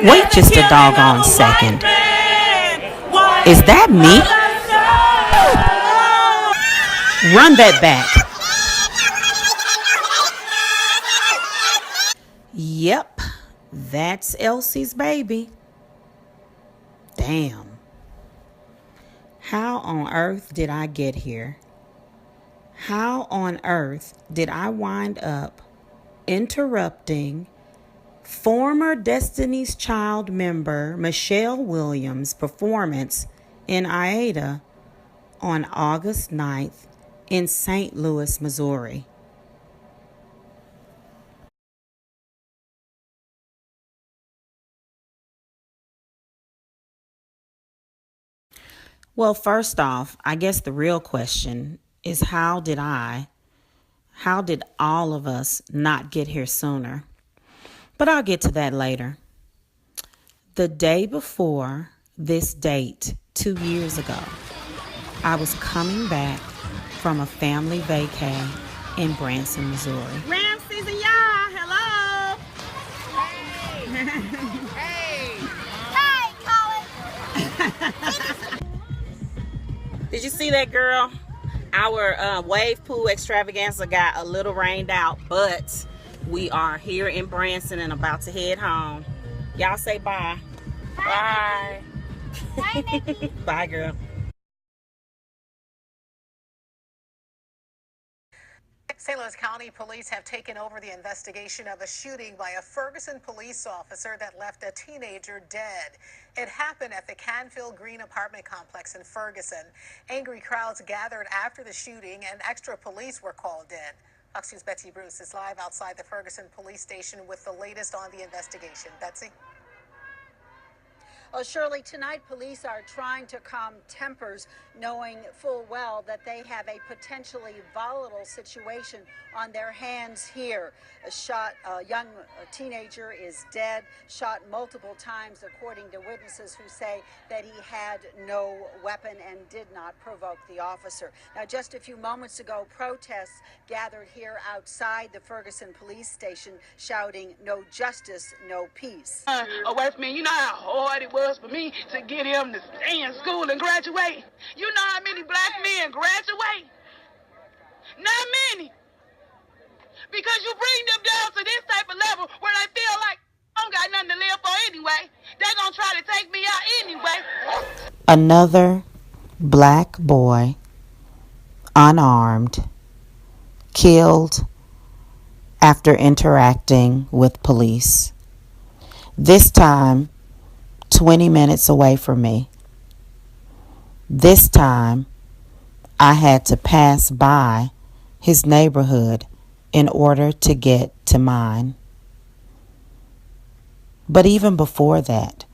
Wait just a doggone second. Is that me? Run that back. Yep, that's Elsie's baby. Damn. How on earth did I get here? How on earth did I wind up interrupting former Destiny's Child member Michelle Williams' performance in Aida on August 9th in St. Louis, Missouri? Well, first off, I guess the real question is how did all of us not get here sooner? But I'll get to that later. The day before this date, 2 years ago, I was coming back from a family vacay in Branson, Missouri. Ram season, y'all. Hello. Hey. Did you see that, girl? Our wave pool extravaganza got a little rained out, but we are here in Branson and about to head home. Y'all say bye. Bye. Bye, Nikki. Bye, girl. St. Louis County Police have taken over the investigation of a shooting by a Ferguson police officer that left a teenager dead. It happened at the Canfield Green apartment complex in Ferguson. Angry crowds gathered after the shooting and extra police were called in. Fox News' Betsy Bruce is live outside the Ferguson police station with the latest on the investigation. Betsy? Well, Shirley, tonight police are trying to calm tempers, knowing full well that they have a potentially volatile situation on their hands here. A young teenager is dead, shot multiple times, according to witnesses who say that he had no weapon and did not provoke the officer. Now, just a few moments ago, protests gathered here outside the Ferguson police station shouting, "No justice, no peace." Away from me, you know how hard it was for me to get him to stay in school and graduate. You know how many black men graduate? Not many. Because you bring them down to this type of level where they feel like I don't got nothing to live for anyway. They're going to try to take me out anyway. Another black boy, unarmed, killed after interacting with police. This time, 20 minutes away from me. This time, I had to pass by his neighborhood in order to get to mine. But even before that,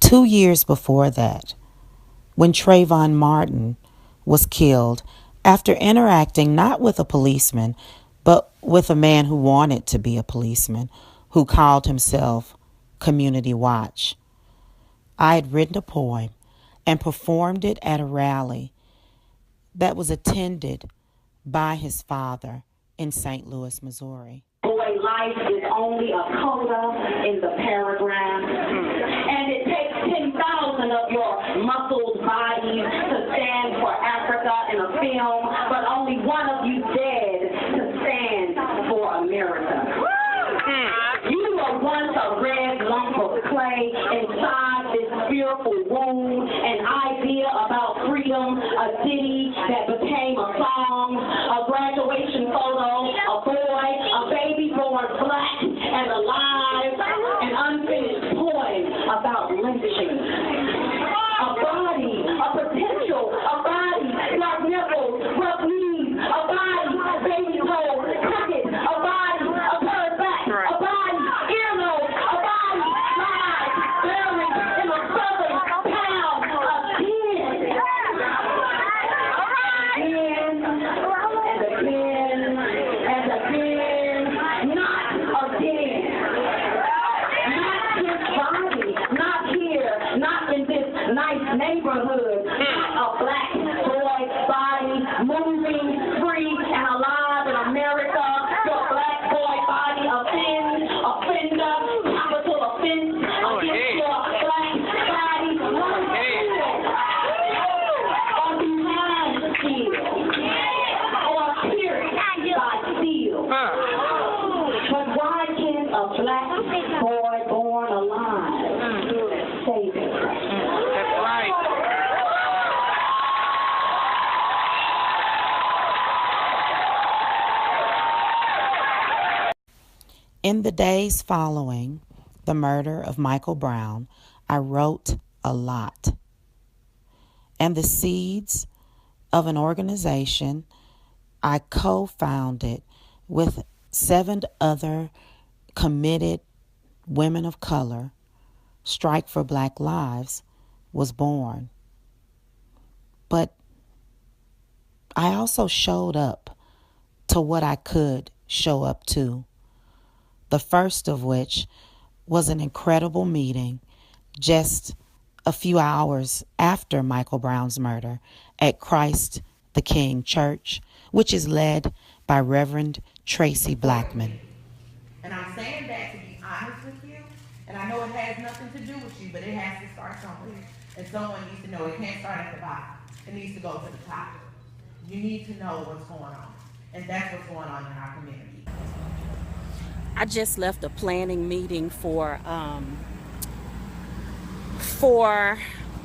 2 years before that, when Trayvon Martin was killed after interacting not with a policeman, but with a man who wanted to be a policeman, who called himself Community Watch, I had written a poem and performed it at a rally that was attended by his father in St. Louis, Missouri. Boy, life is only a coda in the paragraph, and it takes 10,000 of your muscled bodies to stand for Africa in a film, but only one of you dead to stand for America. You were once a red lump of clay inside this fearful wound, an idea about freedom, a ditty that became a song, a graduation photo, a boy, a baby born black and alive, an unfinished poem about lynching. A body, a potential, a body, dark nipples, rough knees, a body, baby toe, crooked, a body, black boy born alive. Savior Christ. That's right. In the days following the murder of Michael Brown, I wrote a lot. And the seeds of an organization I co-founded with 7 other committed women of color, Strike for Black Lives, was born. But I also showed up to what I could show up to. The first of which was an incredible meeting just a few hours after Michael Brown's murder at Christ the King Church, which is led by Reverend Tracy Blackman. And I'm saying that to be honest with you, and I know it has nothing to do with you, but it has to start somewhere. And someone needs to know it can't start at the bottom. It needs to go to the top. You need to know what's going on. And that's what's going on in our community. I just left a planning meeting for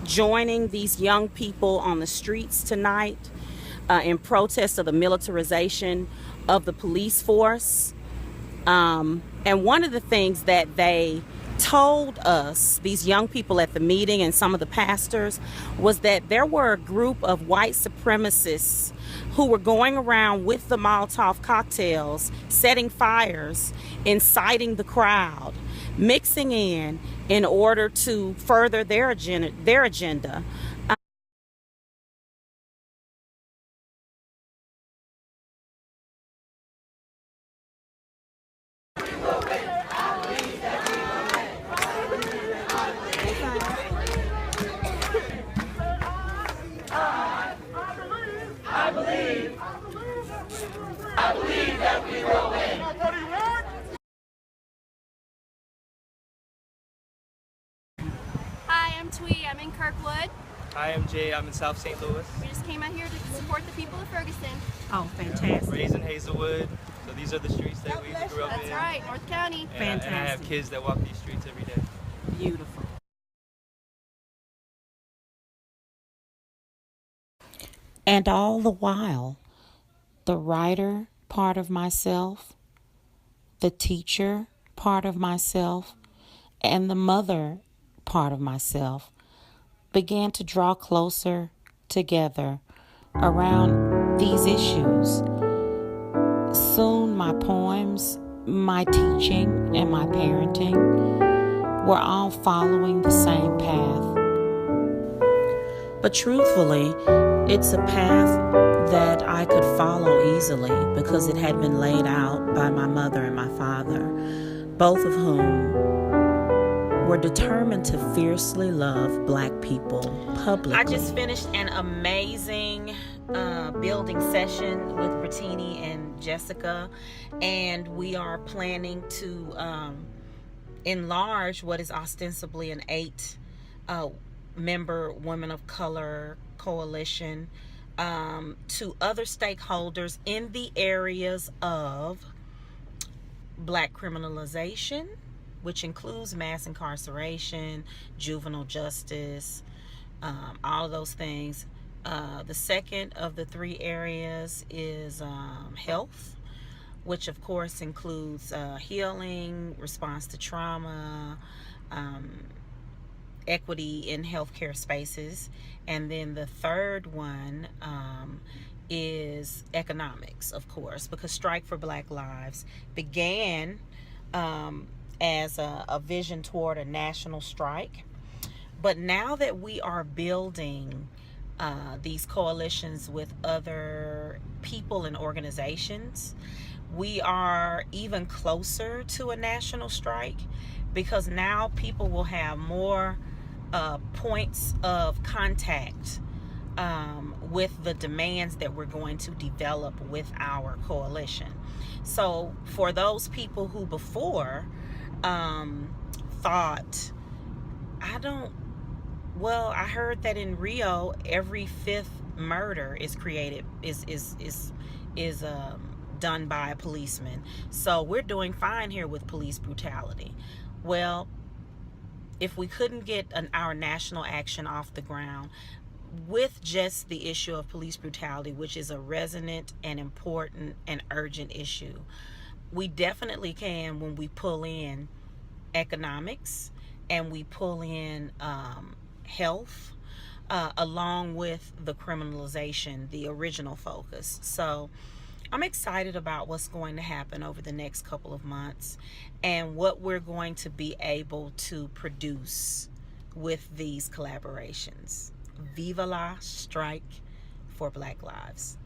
joining these young people on the streets tonight in protest of the militarization of the police force. And one of the things that they told us, these young people at the meeting and some of the pastors, was that there were a group of white supremacists who were going around with the Molotov cocktails, setting fires, inciting the crowd, mixing in order to further their agenda. Hi, I'm Twee. I'm in Kirkwood. Hi, I'm Jay. I'm in South St. Louis. We just came out here to support the people of Ferguson. Oh, fantastic. Raised in Hazelwood. So these are the streets that we grew up in. That's right, North County. And I have kids that walk these streets every day. Beautiful. And all the while, the writer part of myself, the teacher part of myself, and the mother part of myself began to draw closer together around these issues. Soon my poems, my teaching, and my parenting were all following the same path. But truthfully, it's a path that I could follow easily because it had been laid out by my mother and my father, both of whom were determined to fiercely love Black people publicly. I just finished an amazing building session with Brittini and Jessica, and we are planning to enlarge what is ostensibly an 8-member Women of Color coalition to other stakeholders in the areas of Black criminalization, which includes mass incarceration, juvenile justice, all of those things. The second of the 3 areas is health, which of course includes healing, response to trauma, equity in healthcare spaces. And then the third one is economics, of course, because Strike for Black Lives began as a vision toward a national strike. But now that we are building these coalitions with other people and organizations, we are even closer to a national strike, because now people will have more points of contact with the demands that we're going to develop with our coalition. So for those people who before thought, I heard that in Rio every 5th murder is done by a policeman. So we're doing fine here with police brutality. Well, if we couldn't get our national action off the ground with just the issue of police brutality, which is a resonant and important and urgent issue, we definitely can when we pull in economics and we pull in health, along with the criminalization, the original focus. So I'm excited about what's going to happen over the next couple of months and what we're going to be able to produce with these collaborations. Viva la strike for Black lives.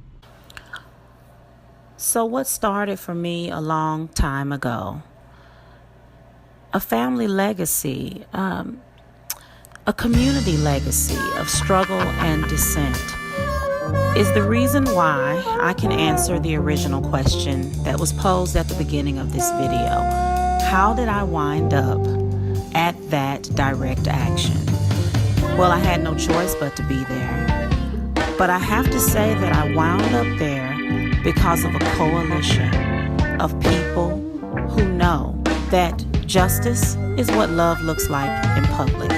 So what started for me a long time ago, a family legacy, a community legacy of struggle and dissent, is the reason why I can answer the original question that was posed at the beginning of this video. How did I wind up at that direct action? Well, I had no choice but to be there. But I have to say that I wound up there because of a coalition of people who know that justice is what love looks like in public.